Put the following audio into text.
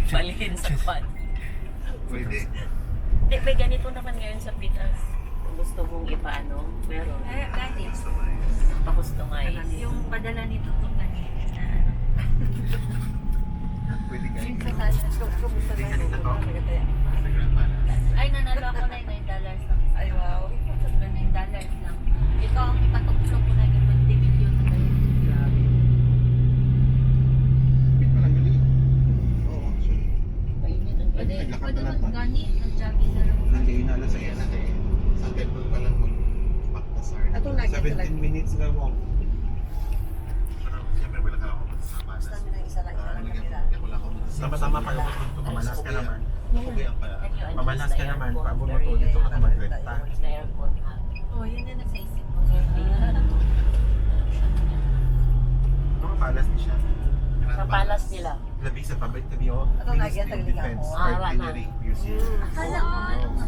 Balihin sa pan. Pwede. Hindi, may ganito naman ngayon sa Pitas. Kung gusto mong ipaano, meron. Ganit. Pakustungay. Yung padala nito itong ganit. Pwede kayo. Yung sa sala. Kumusta Hindi na ganito to. Sa Grand Palace. Ay, nanalo ako na $9 lang. Ay, wow. $9 lang. Ikaw ang ipatukso ko na yung 20 million na kayo. Grabe. Bit pa lang gali. Oo, actually. Kainin ang Pwede, ganit. Naglakad pwede na lang pa. mag-ganit. Nag-jogging na lang. Hindi, inalas sa yan natin. Sa temple pa lang mag-Paktasar. Atong lagi 17 minutes na walk. Pero siyempre wala ka ako sa Palace. Basta na isa lang kanila. Wala ako Sama-sama pa ako dito, mamalas ka naman. Kuya pa. Mamalas ka naman, paabot mo to, dito ka mag-renta. Sa airport nga. Oh, yun na nasa isip ko. Mga palas ni siya. Sa palas nila. Labi sa pabait tabi o. Atong lagi ang Defense tagligaw. Ah, wala na. Artillery Museum. Akala ko,